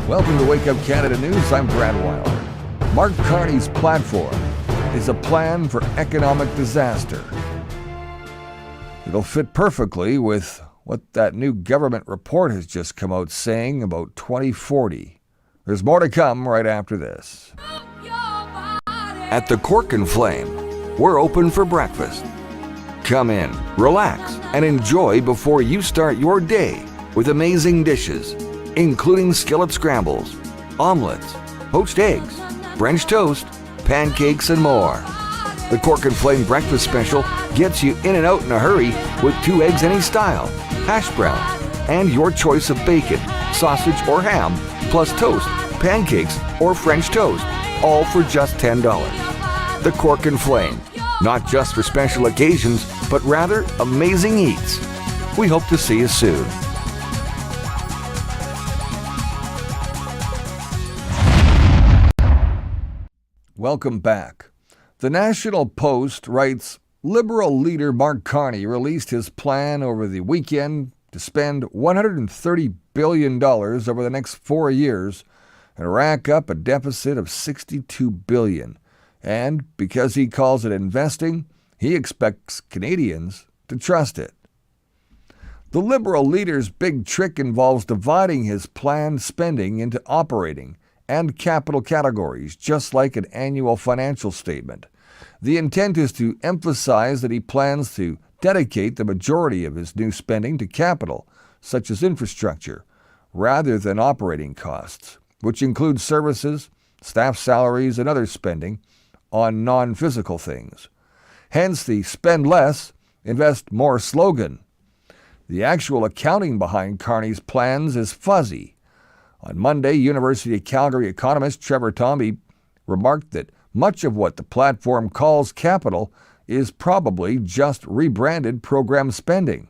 Welcome to Wake Up Canada News. I'm Brad Wilder. Mark Carney's platform is a plan for economic disaster. It'll fit perfectly with what that new government report has just come out saying about 2040. There's more to come right after this. At the Cork and Flame, we're open for breakfast. Come in, relax, and enjoy before you start your day with amazing dishes, including skillet scrambles, omelets, poached eggs, French toast, pancakes, and more. The Cork and Flame Breakfast Special gets you in and out in a hurry with 2 eggs any style, hash browns, and your choice of bacon, sausage, or ham, plus toast, pancakes, or French toast, all for just $10. The Cork and Flame, not just for special occasions, but rather amazing eats. We hope to see you soon. Welcome back. The National Post writes, Liberal leader Mark Carney released his plan over the weekend to spend $130 billion over the next 4 years and rack up a deficit of $62 billion. And because he calls it investing, he expects Canadians to trust it. The Liberal leader's big trick involves dividing his planned spending into operating and capital categories, just like an annual financial statement. The intent is to emphasize that he plans to dedicate the majority of his new spending to capital, such as infrastructure, rather than operating costs, which include services, staff salaries, and other spending on non-physical things. Hence the spend less, invest more slogan. The actual accounting behind Carney's plans is fuzzy. On Monday, University of Calgary economist Trevor Tomby remarked that much of what the platform calls capital is probably just rebranded program spending.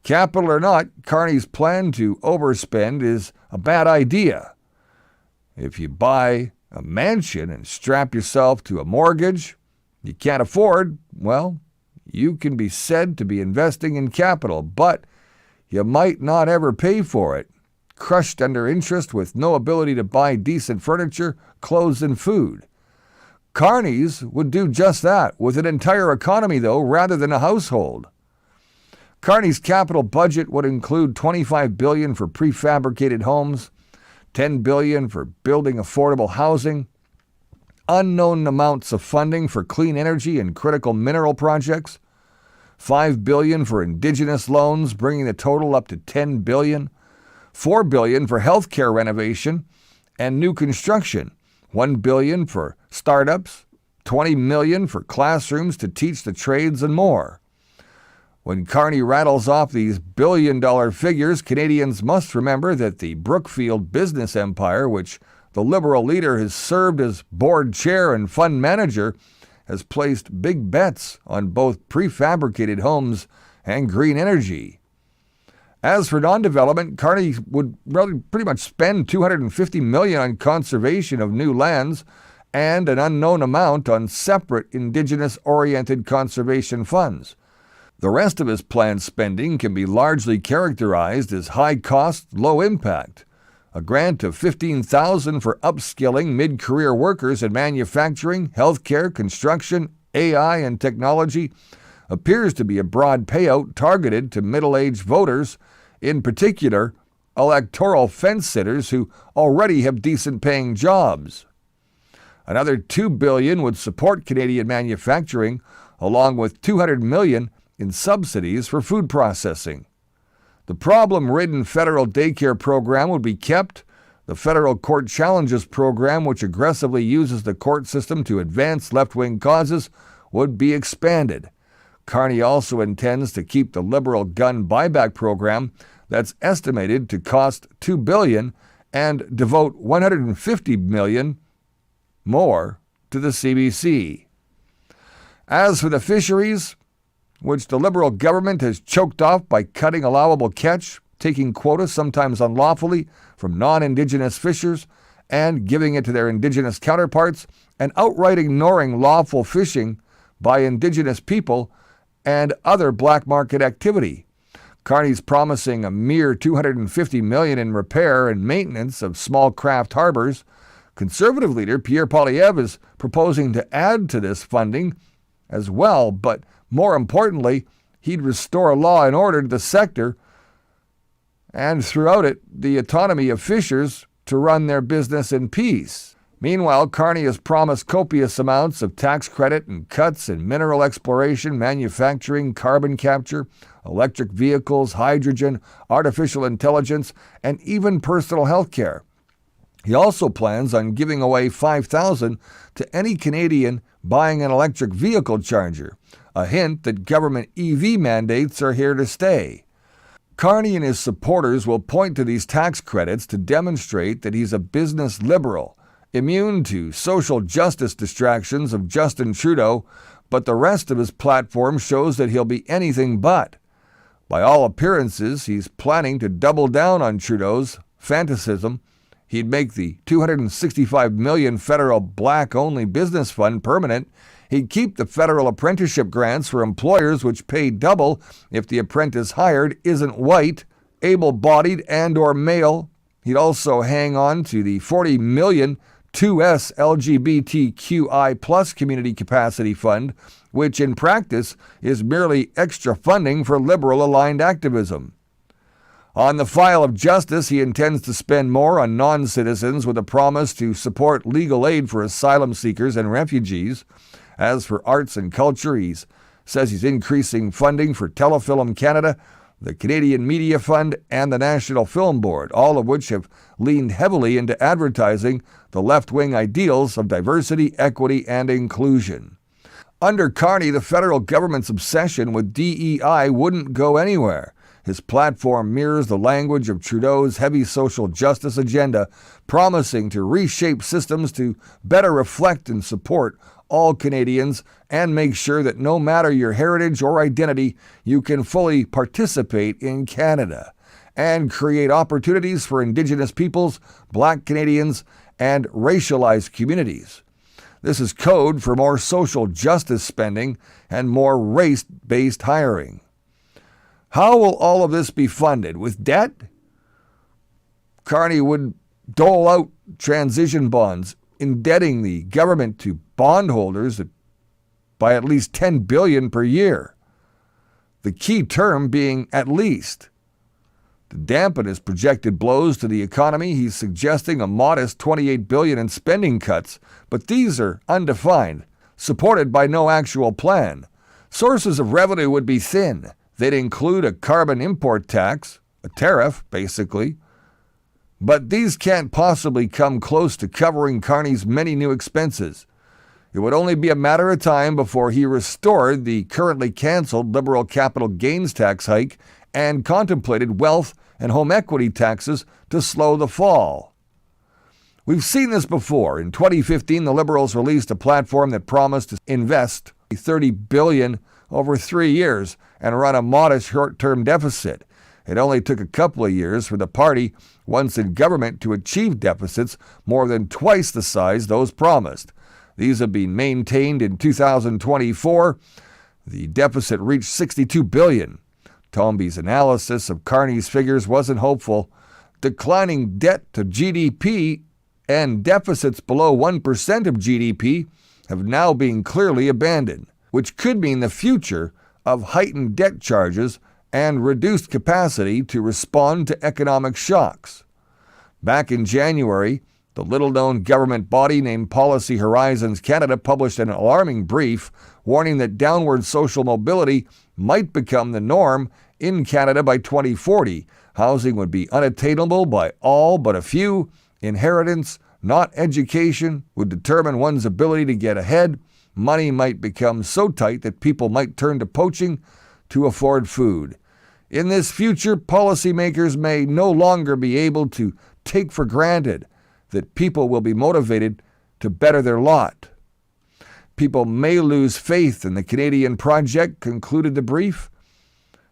Capital or not, Carney's plan to overspend is a bad idea. If you buy a mansion and strap yourself to a mortgage you can't afford, well, you can be said to be investing in capital, but you might not ever pay for it. Crushed under interest with no ability to buy decent furniture, clothes, and food. Carney's would do just that, with an entire economy, though, rather than a household. Carney's capital budget would include $25 billion for prefabricated homes, $10 billion for building affordable housing, unknown amounts of funding for clean energy and critical mineral projects, $5 billion for indigenous loans, bringing the total up to $10 billion, $4 billion for healthcare renovation and new construction, $1 billion for startups, $20 million for classrooms to teach the trades, and more. When Carney rattles off these billion-dollar figures, Canadians must remember that the Brookfield business empire, which the Liberal leader has served as board chair and fund manager, has placed big bets on both prefabricated homes and green energy. As for non-development, Carney would pretty much spend $250 million on conservation of new lands and an unknown amount on separate Indigenous-oriented conservation funds. The rest of his planned spending can be largely characterized as high-cost, low-impact. A grant of $15,000 for upskilling mid-career workers in manufacturing, healthcare, construction, AI, and technology appears to be a broad payout targeted to middle-aged voters, in particular, electoral fence-sitters who already have decent-paying jobs. Another $2 billion would support Canadian manufacturing, along with $200 million in subsidies for food processing. The problem-ridden federal daycare program would be kept. The federal court challenges program, which aggressively uses the court system to advance left-wing causes, would be expanded. Carney also intends to keep the Liberal gun buyback program that's estimated to cost $2 billion and devote $150 million more to the CBC. As for the fisheries, which the Liberal government has choked off by cutting allowable catch, taking quotas, sometimes unlawfully, from non-Indigenous fishers and giving it to their Indigenous counterparts, and outright ignoring lawful fishing by Indigenous people and other black market activity. Carney's promising a mere $250 million in repair and maintenance of small craft harbors. Conservative leader Pierre Poilievre is proposing to add to this funding as well, but more importantly, he'd restore law and order to the sector and throughout it, the autonomy of fishers to run their business in peace. Meanwhile, Carney has promised copious amounts of tax credit and cuts in mineral exploration, manufacturing, carbon capture, electric vehicles, hydrogen, artificial intelligence, and even personal health care. He also plans on giving away $5,000 to any Canadian buying an electric vehicle charger, a hint that government EV mandates are here to stay. Carney and his supporters will point to these tax credits to demonstrate that he's a business liberal, immune to social justice distractions of Justin Trudeau, but the rest of his platform shows that he'll be anything but. By all appearances, he's planning to double down on Trudeau's fantasism. He'd make the $265 million federal black-only business fund permanent. He'd keep the federal apprenticeship grants for employers which pay double if the apprentice hired isn't white, able-bodied, and or male. He'd also hang on to the $40 million 2S LGBTQI plus community capacity fund, which in practice is merely extra funding for liberal-aligned activism. On the file of justice, he intends to spend more on non-citizens with a promise to support legal aid for asylum seekers and refugees. As for arts and culture, he says he's increasing funding for Telefilm Canada, the Canadian Media Fund, and the National Film Board, all of which have leaned heavily into advertising the left-wing ideals of diversity, equity, and inclusion. Under Carney, the federal government's obsession with DEI wouldn't go anywhere. His platform mirrors the language of Trudeau's heavy social justice agenda, promising to reshape systems to better reflect and support all Canadians and make sure that no matter your heritage or identity, you can fully participate in Canada and create opportunities for Indigenous peoples, Black Canadians, and racialized communities. This is code for more social justice spending and more race-based hiring. How will all of this be funded? With debt? Carney would dole out transition bonds, indebting the government to bondholders by at least $10 billion per year. The key term being at least. To dampen his projected blows to the economy, he's suggesting a modest $28 billion in spending cuts, but these are undefined, supported by no actual plan. Sources of revenue would be thin. They'd include a carbon import tax, a tariff, basically. But these can't possibly come close to covering Carney's many new expenses. It would only be a matter of time before he restored the currently canceled liberal capital gains tax hike and contemplated wealth and home equity taxes to slow the fall. We've seen this before. In 2015, the Liberals released a platform that promised to invest $30 billion over 3 years and run a modest short-term deficit. It only took a couple of years for the party, once in government, to achieve deficits more than twice the size those promised. These have been maintained in 2024. The deficit reached $62 billion. Tomby's analysis of Carney's figures wasn't hopeful. Declining debt to GDP and deficits below 1% of GDP have now been clearly abandoned, which could mean the future of heightened debt charges and reduced capacity to respond to economic shocks. Back in January, the little-known government body named Policy Horizons Canada published an alarming brief warning that downward social mobility might become the norm in Canada by 2040. Housing would be unattainable by all but a few. Inheritance, not education, would determine one's ability to get ahead. Money might become so tight that people might turn to poaching to afford food. In this future, policymakers may no longer be able to take for granted that people will be motivated to better their lot. People may lose faith in the Canadian project, concluded the brief.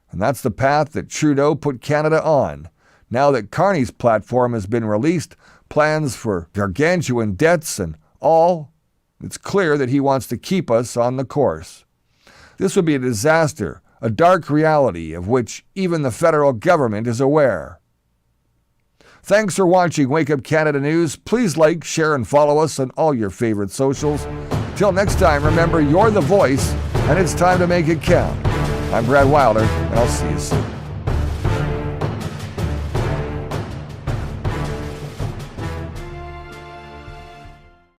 And that's the path that Trudeau put Canada on. Now that Carney's platform has been released, plans for gargantuan debts and all, it's clear that he wants to keep us on the course. This would be a disaster, a dark reality of which even the federal government is aware. Thanks for watching Wake Up Canada News. Please like, share, and follow us on all your favorite socials. Till next time, remember, you're the voice, and it's time to make it count. I'm Brad Wilder, and I'll see you soon.